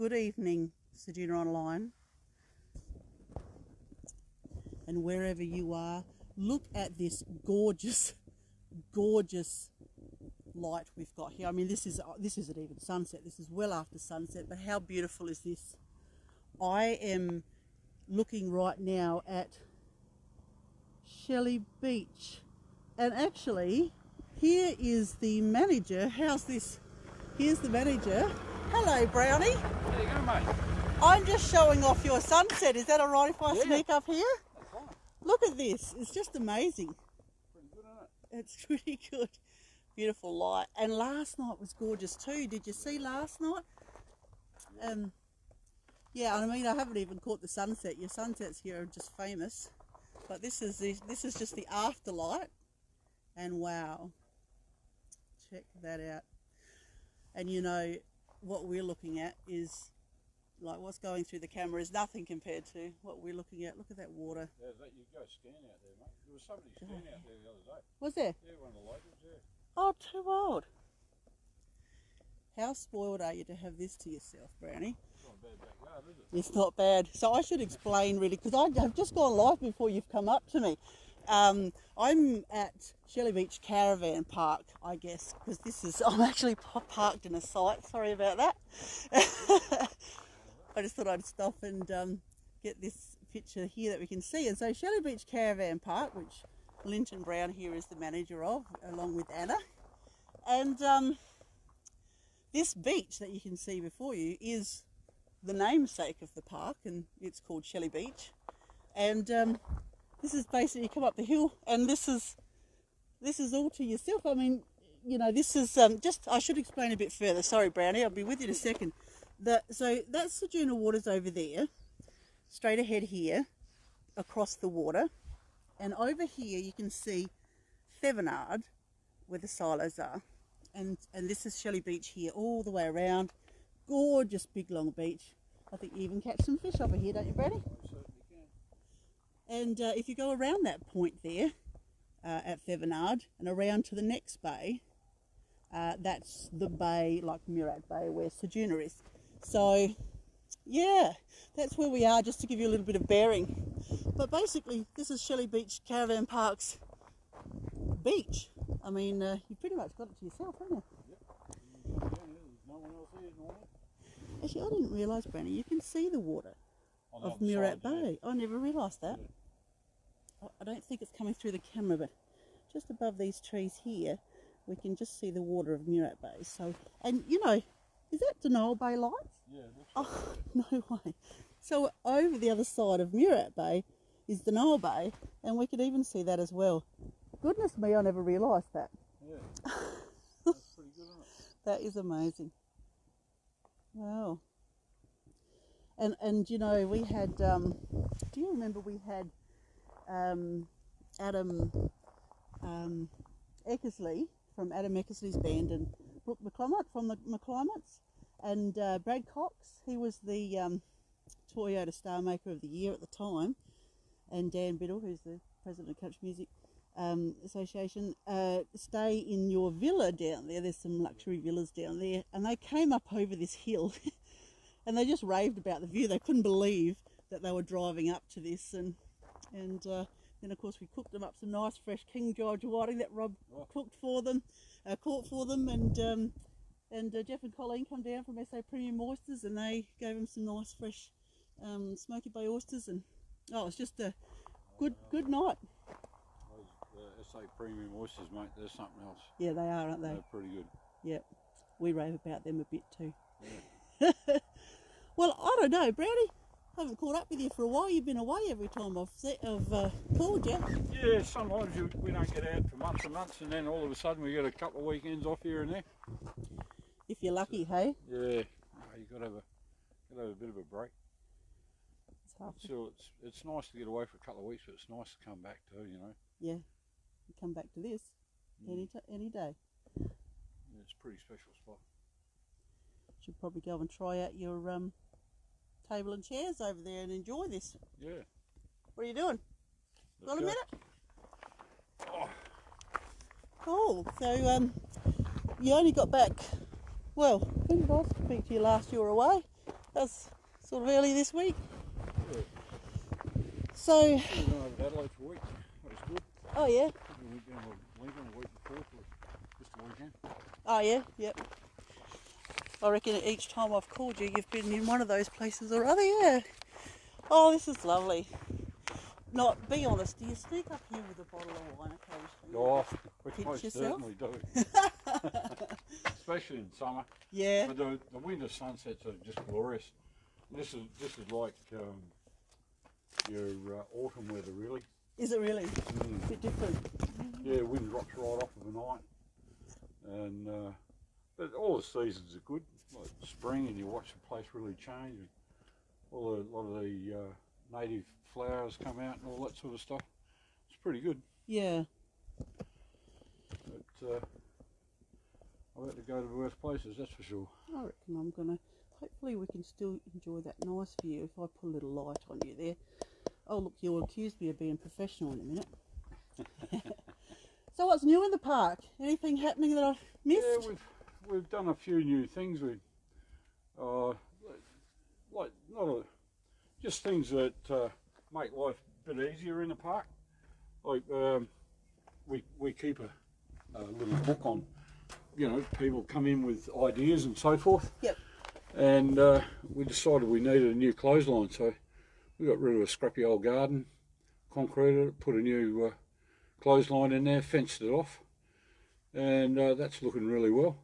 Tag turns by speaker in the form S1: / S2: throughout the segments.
S1: good evening, Ceduna Online, and wherever you are, look at this gorgeous, gorgeous light we've got here. I mean, this isn't even sunset. This is well after sunset, but how beautiful is this? I am looking right now at Shelley Beach, and actually here is the manager. How's this? Here's the manager. Hello, Brownie.
S2: How you going, mate?
S1: I'm just showing off your sunset. Is that all right if I sneak up here?
S2: That's fine.
S1: Look at this. It's just amazing.
S2: Pretty good, isn't it?
S1: It's pretty good. Beautiful light. And last night was gorgeous too. Did you see last night? Yeah, I mean, I haven't even caught the sunset. Your sunsets here are just famous. But this is just the afterlight. And wow. Check that out. And you know, what we're looking at is, like, what's going through the camera is nothing compared to what we're looking at. Look at that water.
S2: Yeah, you go scan out there, mate. There was somebody scanning out there the other day.
S1: Was there?
S2: Yeah, one of the locals, yeah.
S1: Oh, too old. How spoiled are you to have this to yourself, Brownie?
S2: It's not a bad backyard, is it?
S1: It's not bad. So I should explain really, because I have just gone live before you've come up to me. I'm at Shelley Beach Caravan Park, I guess, because I'm actually parked in a site. Sorry about that. I just thought I'd stop and get this picture here that we can see. And so Shelley Beach Caravan Park, which Linton Brown here is the manager of, along with Anna. And this beach that you can see before you is the namesake of the park, and it's called Shelley Beach. And this is basically, you come up the hill, and this is all to yourself. I mean, you know, this is I should explain a bit further. Sorry, Brownie, I'll be with you in a second. So that's Ceduna Waters over there, straight ahead here, across the water. And over here you can see Thevenard, where the silos are. And this is Shelley Beach here, all the way around. Gorgeous big long beach. I think you even catch some fish over here, don't you, Brady? And if you go around that point there at Thevenard and around to the next bay, that's the bay, like Murat Bay, where Ceduna is. So yeah, that's where we are, just to give you a little bit of bearing. But basically, this is Shelley Beach Caravan Park's beach. I mean, you pretty much got it to yourself, haven't you?
S2: Yep. There's no one else here normally.
S1: Actually, I didn't realise, Brandy, you can see the water of Murat Bay. I never realised that. Yeah. I don't think it's coming through the camera, but just above these trees here, we can just see the water of Murat Bay. So, and you know, is that Denial Bay lights?
S2: Yeah, it looks
S1: like no way. So over the other side of Murat Bay is Denial Bay, and we could even see that as well. Goodness me, I never realised that.
S2: Yeah, that's pretty good, isn't it?
S1: That is amazing. Wow. And you know, we had, do you remember we had Adam Eckersley from Adam Eckersley's band, and Brooke McClymont from the McClymonts, and Brad Cox, he was the Toyota Star Maker of the Year at the time, and Dan Biddle, who's the president of Country Music Association, stay in your villa down there. There's some luxury villas down there, and they came up over this hill and they just raved about the view. They couldn't believe that they were driving up to this, and then of course we cooked them up some nice fresh King George whiting that Rob cooked for them, caught for them, and Jeff and Colleen come down from SA Premium Oysters, and they gave them some nice fresh Smoky Bay oysters, and oh, it's just a good night.
S2: Those SA Premium Oysters, mate, they're something else.
S1: Yeah, they are, aren't they?
S2: They're pretty good.
S1: Yep, we rave about them a bit too.
S2: Yeah.
S1: Well, I don't know, Brownie, I haven't caught up with you for a while. You've been away every time I've called you.
S2: Yeah, sometimes we don't get out for months and months, and then all of a sudden we get a couple of weekends off here and there.
S1: If you're lucky, hey?
S2: Yeah, you've got to have a bit of a break. So it's nice to get away for a couple of weeks, but it's nice to come back too, you know.
S1: Yeah, you come back to this any day.
S2: Yeah, it's a pretty special spot.
S1: Should probably go and try out your table and chairs over there and enjoy this.
S2: Yeah.
S1: What are you doing? Got a minute?
S2: Oh.
S1: Cool. So you only got back, well, when did I speak to you last? You were away? That's sort of early this week.
S2: Yeah.
S1: So.
S2: We went over to Adelaide for a week. That was good.
S1: Oh yeah.
S2: We went down to Lincoln a week before for just a weekend.
S1: Oh yeah. Yep. I reckon each time I've called you, you've been in one of those places or other. Yeah. Oh, this is lovely. Not, be honest, do you sneak up here with a bottle of wine occasionally?
S2: Oh, we
S1: Pinch
S2: most
S1: yourself?
S2: certainly do. Especially in summer.
S1: Yeah.
S2: But the winter sunsets are just glorious. This is like your autumn weather, really.
S1: Is it really? A bit different.
S2: Yeah, wind drops right off of the night. And but all the seasons are good. Like spring, and you watch the place really change. A lot of the native flowers come out and all that sort of stuff. It's pretty good.
S1: Yeah.
S2: But I'll have to go to worse places, that's for sure.
S1: I reckon I'm going to, hopefully we can still enjoy that nice view if I put a little light on you there. Oh look, you'll accuse me of being professional in a minute. So what's new in the park? Anything happening that I've missed?
S2: Yeah, we've done a few new things. Just things that make life a bit easier in the park. Like we keep a little book on, people come in with ideas and so forth.
S1: Yep.
S2: And we decided we needed a new clothesline, so we got rid of a scrappy old garden, concreted it, put a new clothesline in there, fenced it off, and that's looking really well,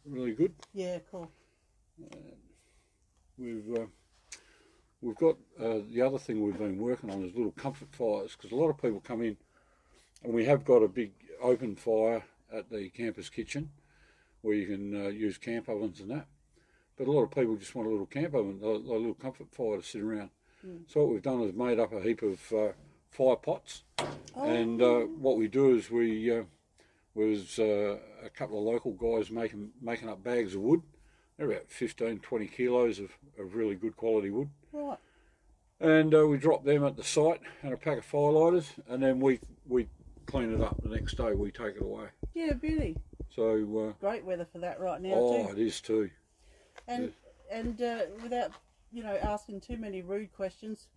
S2: really good.
S1: Yeah, cool.
S2: We've got the other thing we've been working on is little comfort fires, because a lot of people come in, and we have got a big open fire at the campus kitchen where you can use camp ovens and that, but a lot of people just want a little camp oven, a little comfort fire to sit around. So what we've done is made up a heap of fire pots. And what we do is was a couple of local guys making up bags of wood. They're about 15-20 kilos of really good quality wood.
S1: Right.
S2: And we drop them at the site and a pack of firelighters, and then we clean it up the next day. We take it away.
S1: Yeah, beauty.
S2: So
S1: great weather for that right now
S2: oh,
S1: too.
S2: it is too.
S1: And without asking too many rude questions,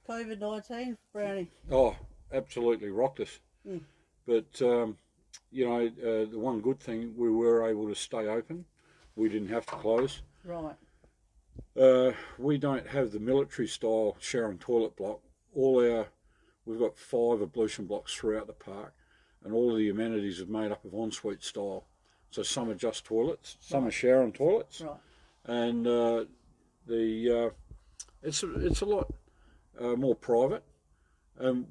S1: COVID-19, Brownie.
S2: Oh, absolutely rocked us. But the one good thing, we were able to stay open. We didn't have to close.
S1: Right.
S2: We don't have the military style shower and toilet block. We've got 5 ablution blocks throughout the park, and all of the amenities are made up of ensuite style. So some are just toilets, some are shower and toilets.
S1: Right.
S2: And it's a lot more private.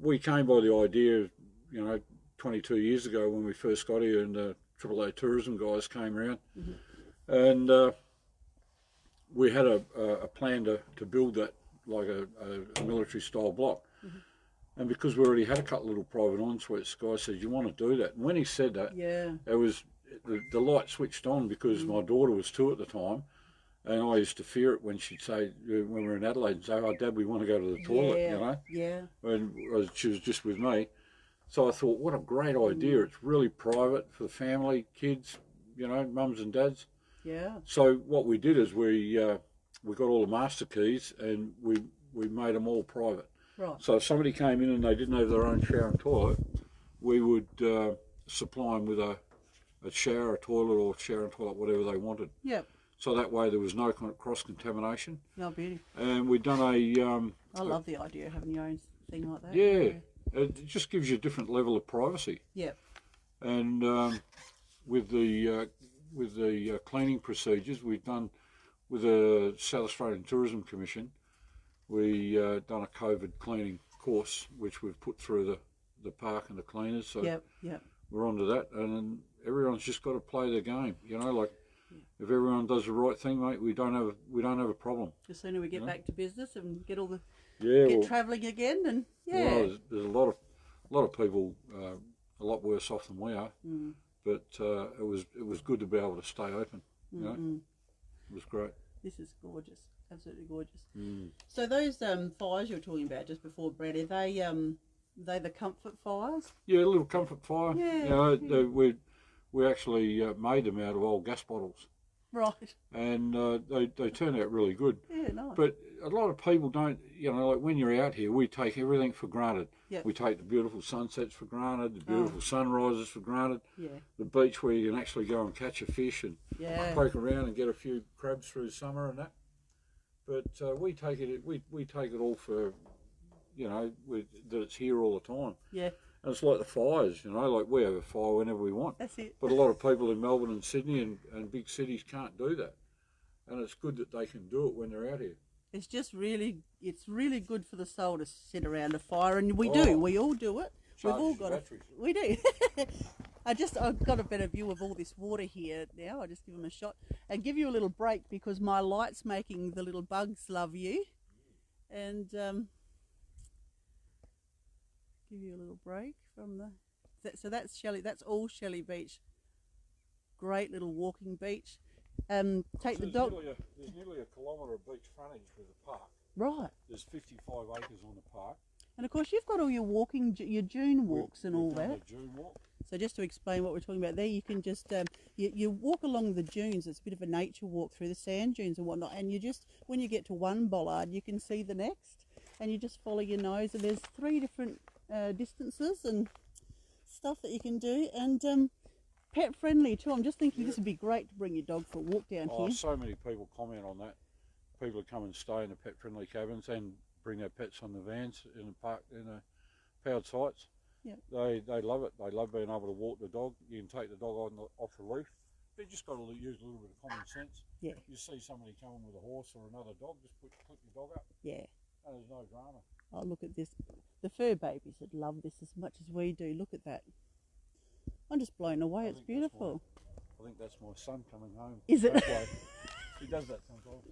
S2: We came by the idea, 22 years ago when we first got here, and the AAA tourism guys came around, and we had a plan to build that like a military style block. And because we already had a couple of little private ensuites, the guy said, "You want to do that?" And when he said that, it was the light switched on, because my daughter was 2 at the time. And I used to fear it when she'd say, when we were in Adelaide, and say, "Oh, Dad, we want to go to the toilet,"
S1: Yeah.
S2: When she was just with me. So I thought, what a great idea. It's really private for the family, kids, mums and dads.
S1: Yeah.
S2: So what we did is we got all the master keys, and we made them all private.
S1: Right.
S2: So if somebody came in and they didn't have their own shower and toilet, we would supply them with a shower, a toilet, or shower and toilet, whatever they wanted.
S1: Yep.
S2: So that way there was no kind of cross-contamination.
S1: No, beauty.
S2: And we'd done
S1: I love the idea of having your own thing like that.
S2: Yeah, it just gives you a different level of privacy.
S1: Yep.
S2: And with the cleaning procedures we've done with the South Australian Tourism Commission, we done a COVID cleaning course, which we've put through the park and the cleaners. So
S1: Yep.
S2: we're onto that, and everyone's just got to play their game. If everyone does the right thing, mate, we don't have a problem.
S1: The sooner we get back to business and get all travelling again, and
S2: well, there's a lot of people a lot worse off than we are, but it was good to be able to stay open. It was great.
S1: This is gorgeous, absolutely gorgeous. So those fires you were talking about just before, Brad, are they the comfort fires?
S2: Yeah, a little comfort fire.
S1: Yeah.
S2: We actually made them out of old gas bottles.
S1: Right.
S2: And they turn out really good.
S1: Yeah, nice.
S2: But a lot of people don't, like when you're out here, we take everything for granted.
S1: Yep.
S2: We take the beautiful sunsets for granted, the beautiful sunrises for granted,
S1: Yeah.
S2: the beach where you can actually go and catch a fish and poke around and get a few crabs through summer and that. But we take it all for, that it's here all the time.
S1: Yeah.
S2: And it's like the fires, like we have a fire whenever we want.
S1: That's it.
S2: But a lot of people in Melbourne and Sydney and big cities can't do that. And it's good that they can do it when they're out here.
S1: It's just it's really good for the soul to sit around a fire, and we all do it. We've all got we do. I've got a better view of all this water here now. I'll just give them a shot and give you a little break because my light's making the little bugs love you. And give you a little break from so that's Shelley. That's all Shelley Beach. Great little walking beach. Take the dog.
S2: There's nearly a kilometre of beach frontage with the park.
S1: Right.
S2: There's 55 acres on the park.
S1: And of course you've got all your your dune walks and all that.
S2: The dune walk.
S1: So just to explain what we're talking about there, you can just you walk along the dunes. It's a bit of a nature walk through the sand dunes and whatnot. And you just, when you get to one bollard, you can see the next, and you just follow your nose. And there's 3 different distances and stuff that you can do, and pet friendly too. I'm just thinking this would be great to bring your dog for a walk down here.
S2: So many people comment on that. People who come and stay in the pet friendly cabins and bring their pets on the vans in the park, in the powered sites.
S1: Yeah.
S2: They love it. They love being able to walk the dog. You can take the dog off the leash. But you just got to use a little bit of common sense.
S1: Yeah.
S2: You see somebody coming with a horse or another dog, just put your dog up.
S1: Yeah.
S2: And there's no drama.
S1: Oh, look at this. The fur babies would love this as much as we do. Look at that. I'm just blown away. It's beautiful.
S2: I think that's my son coming home.
S1: Is it?
S2: He does that sometimes.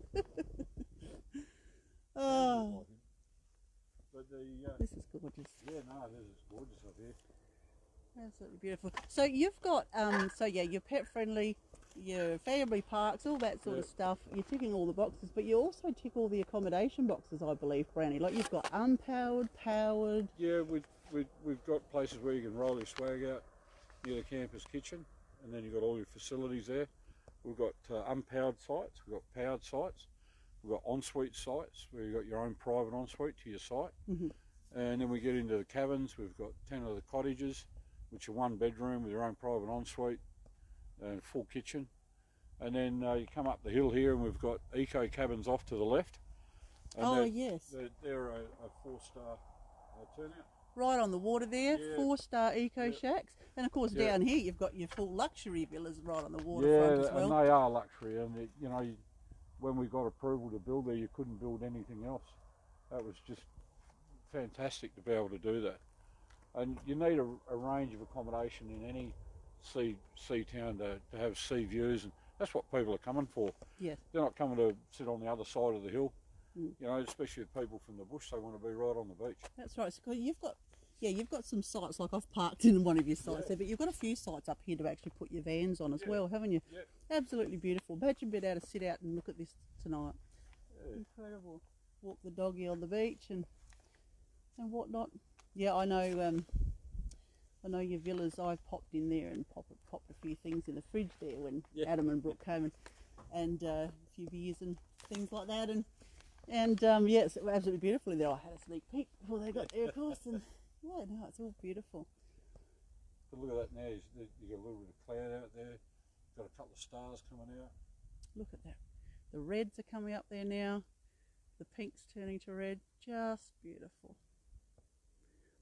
S1: Oh.
S2: But
S1: this is gorgeous.
S2: Yeah, no, this is gorgeous up here.
S1: Absolutely beautiful. So you've got, your pet friendly, your family parks, all that sort of stuff. You're ticking all the boxes, but you also tick all the accommodation boxes, I believe, Brownie. Like you've got unpowered, powered.
S2: Yeah, we've got places where you can roll your swag out near the campus kitchen, and then you've got all your facilities there. We've got unpowered sites, we've got powered sites, we've got ensuite sites where you've got your own private ensuite to your site.
S1: Mm-hmm.
S2: And then we get into the cabins. We've got 10 of the cottages, which are 1 bedroom with your own private ensuite and full kitchen. And then you come up the hill here and we've got eco cabins off to the left. And
S1: yes.
S2: They're a 4-star turnout.
S1: Right on the water there,
S2: Yeah.
S1: 4-star eco shacks. And of course down here you've got your full luxury villas right on the waterfront as well.
S2: And they are luxury. And when we got approval to build there, you couldn't build anything else. That was just fantastic to be able to do that. And you need a range of accommodation in any sea town to have sea views, and that's what people are coming for.
S1: Yes.
S2: They're not coming to sit on the other side of the hill. Especially with people from the bush, they want to be right on the beach.
S1: That's right. So you've got some sites, like I've parked in one of your sites there, but you've got a few sites up here to actually put your vans on as well, haven't you? Yeah. Absolutely beautiful. Imagine being able to sit out and look at this tonight. Yeah. Incredible. Walk the doggy on the beach and whatnot. Yeah, I know your villas. I popped in there and popped a few things in the fridge there when Adam and Brooke came and a few beers and things like that, and it's absolutely beautiful in there. I had a sneak peek before they got there, of course, and it's all beautiful.
S2: But look at that now. You got a little bit of cloud out there. Got a couple of stars coming out.
S1: Look at that. The reds are coming up there now. The pink's turning to red. Just beautiful.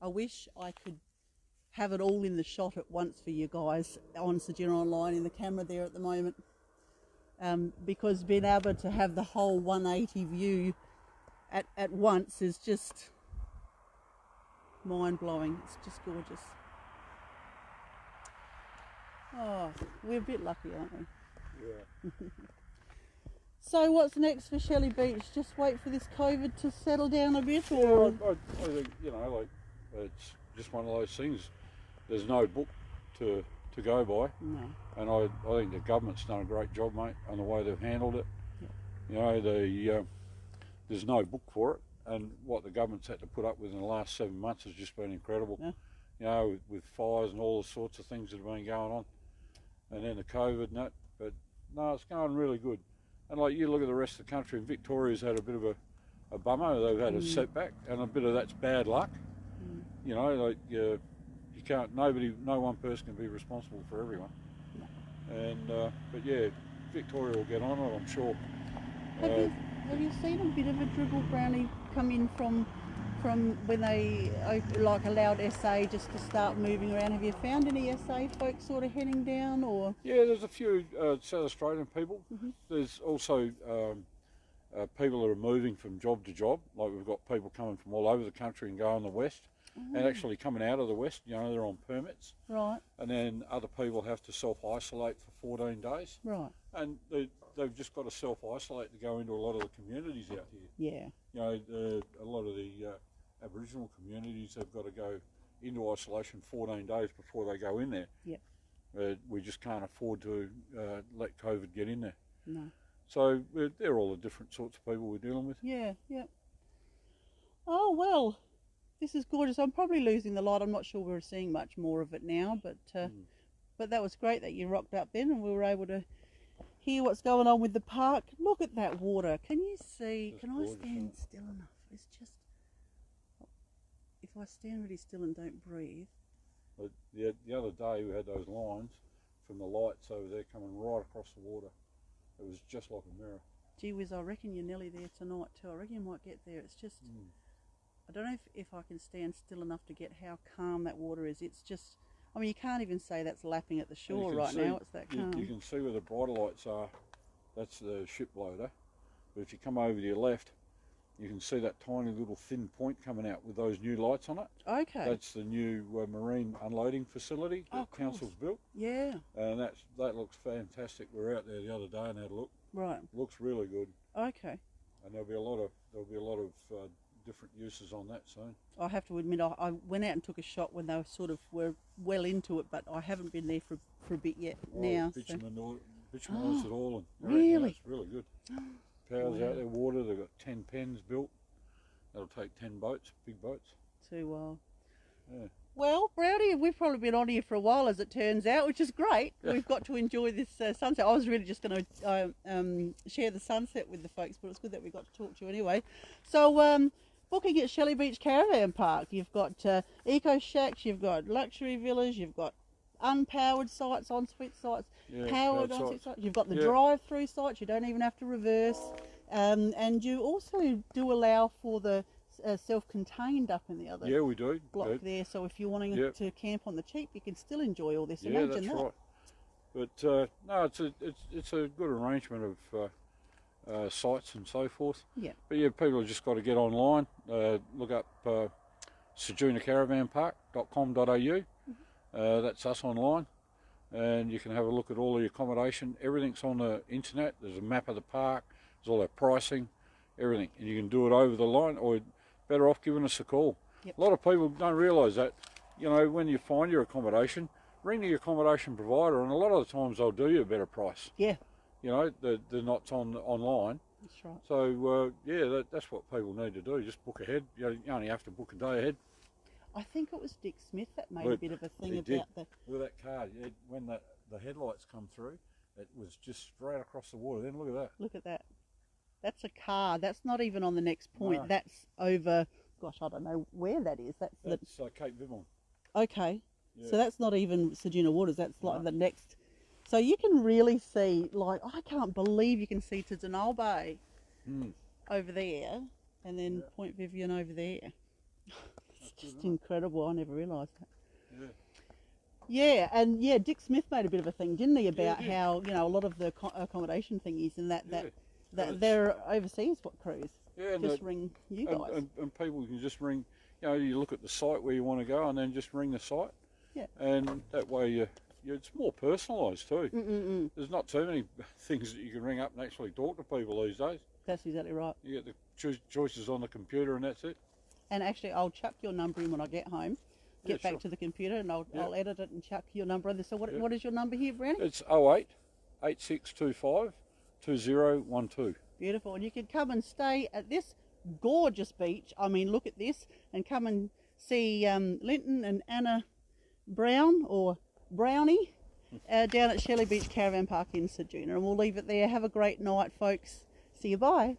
S1: I wish I could have it all in the shot at once for you guys on Ceduna Online in the camera there at the moment. Because being able to have the whole 180 view at once is just mind-blowing. It's just gorgeous. Oh, we're a bit lucky, aren't we?
S2: Yeah.
S1: So what's next for Shelley Beach? Just wait for this COVID to settle down a bit, or?
S2: I think it's just one of those things. There's no book to go by.
S1: No.
S2: And I think the government's done a great job, mate, on the way they've handled it. Yeah. There's no book for it, and what the government's had to put up with in the last 7 months has just been incredible. Yeah. With fires and all the sorts of things that have been going on, and then the COVID and that. But no, it's going really good. And like you look at the rest of the country, Victoria's had a bit of a bummer. They've had a setback, and a bit of that's bad luck. You know, like you can't. No one person can be responsible for everyone. And but yeah, Victoria will get on it, I'm sure.
S1: Have you seen a bit of a dribble brownie come in from when they like allowed SA just to start moving around? Have you found any SA folks sort of heading down, or?
S2: Yeah, there's a few South Australian people. There's also people that are moving from job to job. Like we've got people coming from all over the country and going the west, and actually coming out of the west. You know, they're on permits.
S1: Right.
S2: And then other people have to self-isolate for 14 days.
S1: Right.
S2: And they've just got to self-isolate to go into a lot of the communities out here.
S1: Yeah.
S2: You know, a lot of the Aboriginal communities have got to go into isolation 14 days before they go in there.
S1: Yep.
S2: We just can't afford to let COVID get in there.
S1: No.
S2: So they're all the different sorts of people we're dealing with.
S1: Yeah, yeah. Oh, well, this is gorgeous. I'm probably losing the light. I'm not sure we're seeing much more of it now, but that was great that you rocked up then and we were able to hear what's going on with the park. Look at that water. Can you see?
S2: That's
S1: can
S2: gorgeous,
S1: I stand still enough? It's just, if I stand really still and don't breathe.
S2: But the other day we had those lines from the lights over there coming right across the water. It was just like a mirror.
S1: Gee whiz, I reckon you're nearly there tonight too. I reckon you might get there. It's just, I don't know if I can stand still enough to get how calm that water is. It's just, I mean, you can't even say that's lapping at the shore right now. It's that calm.
S2: You can see where the brighter lights are. That's the ship loader. But if you come over to your left, you can see that tiny little thin point coming out with those new lights on it.
S1: Okay.
S2: That's the new marine unloading facility that council's built.
S1: Yeah.
S2: And that looks fantastic. We were out there the other day and had a look.
S1: Right.
S2: Looks really good.
S1: Okay.
S2: And there'll be a lot of different uses on that soon.
S1: I have to admit, I went out and took a shot when they were well into it, but I haven't been there for a bit yet now.
S2: Bitumised it all, and
S1: really?
S2: It's really good. Power's out there, water. They've got 10 pens built. That'll take 10 boats, big boats.
S1: Too wild.
S2: Yeah.
S1: Well, Brownie, we've probably been on here for a while, as it turns out, which is great.
S2: Yeah.
S1: We've got to enjoy this sunset. I was really just going to share the sunset with the folks, but it's good that we got to talk to you anyway. So, booking at Shelley Beach Caravan Park, you've got eco shacks, you've got luxury villas, you've got unpowered sites, ensuite sites, powered ensuite sites. You've got the drive-through sites. You don't even have to reverse, and you also do allow for the self-contained up in the other block there. So if you're wanting to camp on the cheap, you can still enjoy all this.
S2: Yeah, that's right. But no, it's a good arrangement of sites and so forth.
S1: Yeah.
S2: But yeah, people have just got to get online, look up sedunacaravanpark.com.au. That's us online, and you can have a look at all the accommodation. Everything's on the internet. There's a map of the park. There's all our pricing, everything, and you can do it over the line, or better off giving us a call.
S1: Yep.
S2: A lot of people don't realise that. You know, when you find your accommodation, ring the accommodation provider, and a lot of the times they'll do you a better price.
S1: Yeah.
S2: You know, they're not online.
S1: That's right.
S2: So yeah, that's what people need to do. Just book ahead. You only have to book a day ahead.
S1: I think it was Dick Smith that made a bit of a thing about the...
S2: With that car, when the headlights come through, it was just straight across the water. Then look at that.
S1: Look at that. That's a car. That's not even on the next point.
S2: No.
S1: That's over... Gosh, I don't know where that is. That's
S2: Cape Vivon.
S1: Okay.
S2: Yeah.
S1: So that's not even Ceduna Waters. That's like the next... So you can really see, like, I can't believe you can see Ceduna Bay over there, and then Point Vivian over there. It's just incredible. I never realised that.
S2: Yeah.
S1: Yeah, and yeah, Dick Smith made a bit of a thing, didn't he, about how, you know, a lot of the accommodation thingies and that they're overseas cruise.
S2: Yeah,
S1: just ring you guys.
S2: And people can just ring, you know, you look at the site where you want to go and then just ring the site.
S1: Yeah.
S2: And that way it's more personalised too. There's not too many things that you can ring up and actually talk to people these days.
S1: That's exactly right.
S2: You get the choices on the computer and that's it.
S1: And actually, I'll chuck your number in when I get home. Get back to the computer and I'll edit it and chuck your number in there. So what is your number here, Brownie?
S2: It's 08 8625 2012.
S1: Beautiful. And you can come and stay at this gorgeous beach. I mean, look at this. And come and see Linton and Anna Brown, or Brownie, down at Shelley Beach Caravan Park in Ceduna. And we'll leave it there. Have a great night, folks. See you, bye.